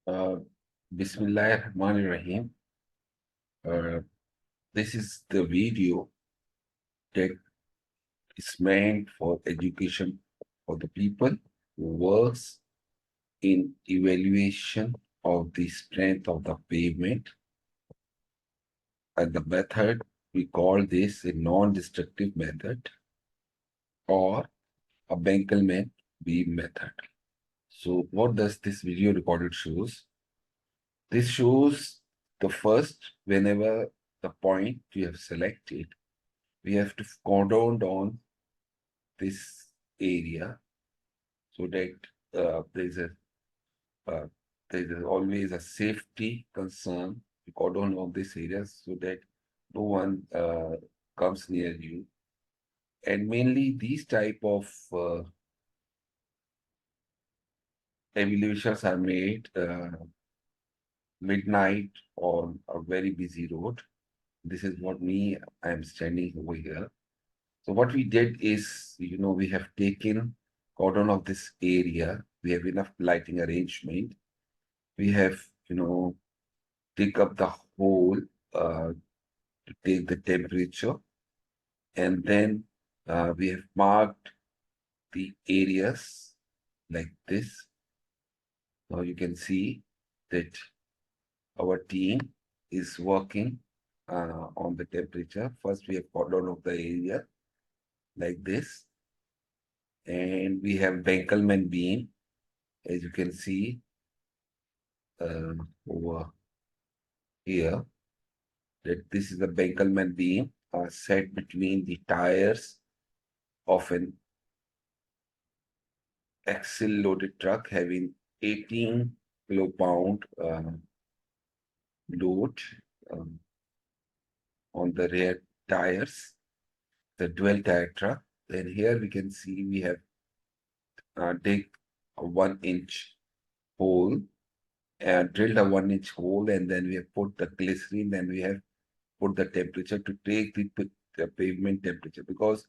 Uh, Bismillahirrahmanirrahim. Uh, this is the video that is meant for education for the people who works in evaluation of the strength of the pavement. And the method, we call this a non-destructive method or a Benklemen Beam method. So what does this video recorded shows? This shows the first, whenever the point you have selected, we have to cordon down this area so that there's a uh, there's always a safety concern to cordon down this area so that no one comes near you. And mainly these type of evaluations are made midnight on a very busy road. This is what I am standing over here. So what we did is, we have taken cordon of this area. We have enough lighting arrangement. We have, dig up the hole to take the temperature. And then we have marked the areas like this. Now you can see that our team is working on the temperature. First, we have cordon of the area like this. And we have Benklemen Beam, as you can see over here, that this is the Benklemen Beam set between the tires of an axle loaded truck having 18 kilo-pound load um, on the rear tires, the dual tire truck. Then here we can see we have dig a 1-inch hole and drilled a 1-inch hole, and then we have put the glycerin, then we have put the temperature to take the pavement temperature, because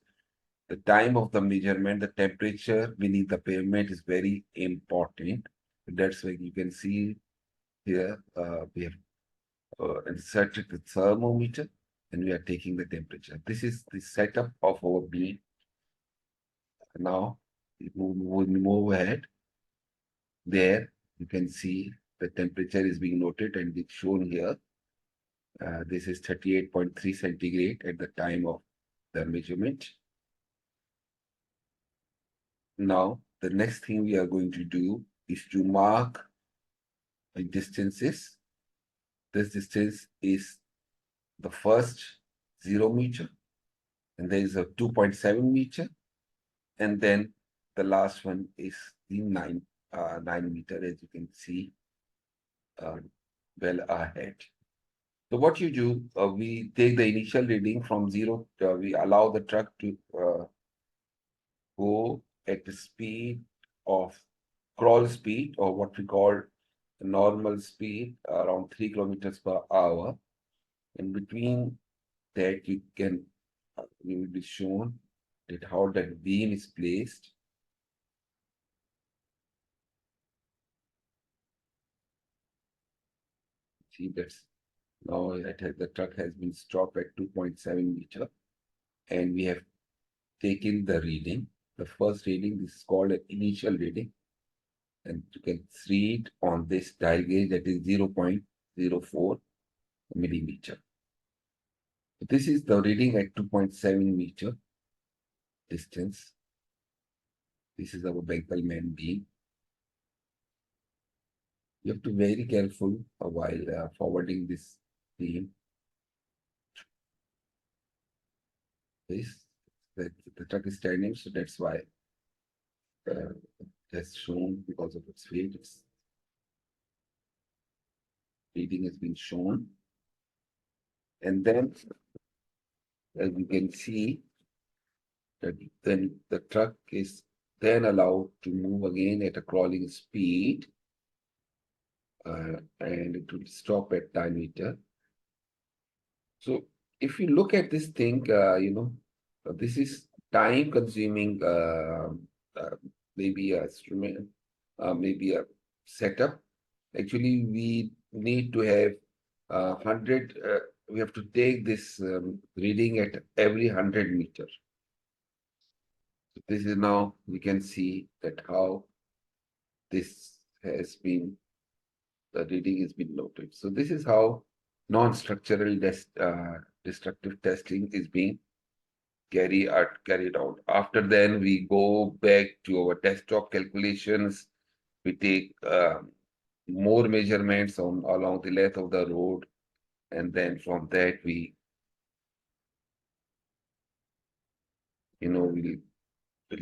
the time of the measurement, the temperature beneath the pavement is very important. That's why you can see here we have inserted the thermometer and we are taking the temperature. This is the setup of our beam. Now we move ahead. There you can see the temperature is being noted and it's shown here. This is 38.3 centigrade at the time of the measurement. Now, the next thing we are going to do is to mark the distances. This distance is the first 0 meter, and there is a 2.7 meter, and then the last one is the 9 meter, as you can see well ahead. So what you do, we take the initial reading from 0, we allow the truck to go at the speed of crawl speed, or what we call normal speed, around 3 kilometers per hour. In between that, you will be shown that how that beam is placed. See, that's now the truck has been stopped at 2.7 meter, and we have taken the reading. The first reading, this is called an initial reading, and you can see it on this dial gauge, that is 0.04 millimeter. This is the reading at 2.7 meter distance. This is our Benklemen Beam. You have to be very careful while forwarding this beam. The truck is standing, so that's why that's shown because of its weight. Its reading has been shown. And then, as you can see, that then the truck is then allowed to move again at a crawling speed, and it will stop at 9 meter. So if you look at this thing, this is time consuming, maybe a instrument, maybe a setup. Actually, we need to have 100, we have to take this reading at every 100 meter. This is now, we can see that how this has been, the reading has been noted. So this is how non-structural destructive testing is being carried out. After then, we go back to our desktop calculations. We take more measurements on along the length of the road, and then from that we'll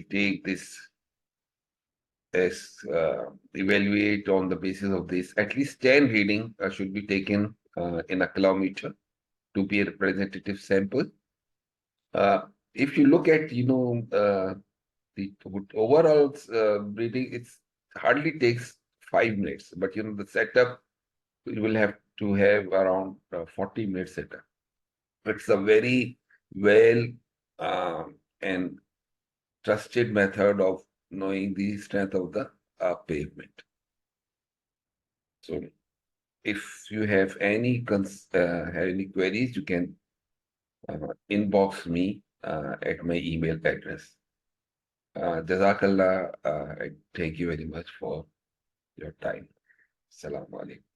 take this as evaluate on the basis of this. At least 10 reading should be taken in a kilometer to be a representative sample. If you look at the overall reading, it's hardly takes 5 minutes, but the setup we will have to have around 40 minutes setup. It's a very well and trusted method of knowing the strength of the pavement. So if you have any queries, you can inbox me at my email address. Jazakallah, I thank you very much for your time. Assalamu alaikum.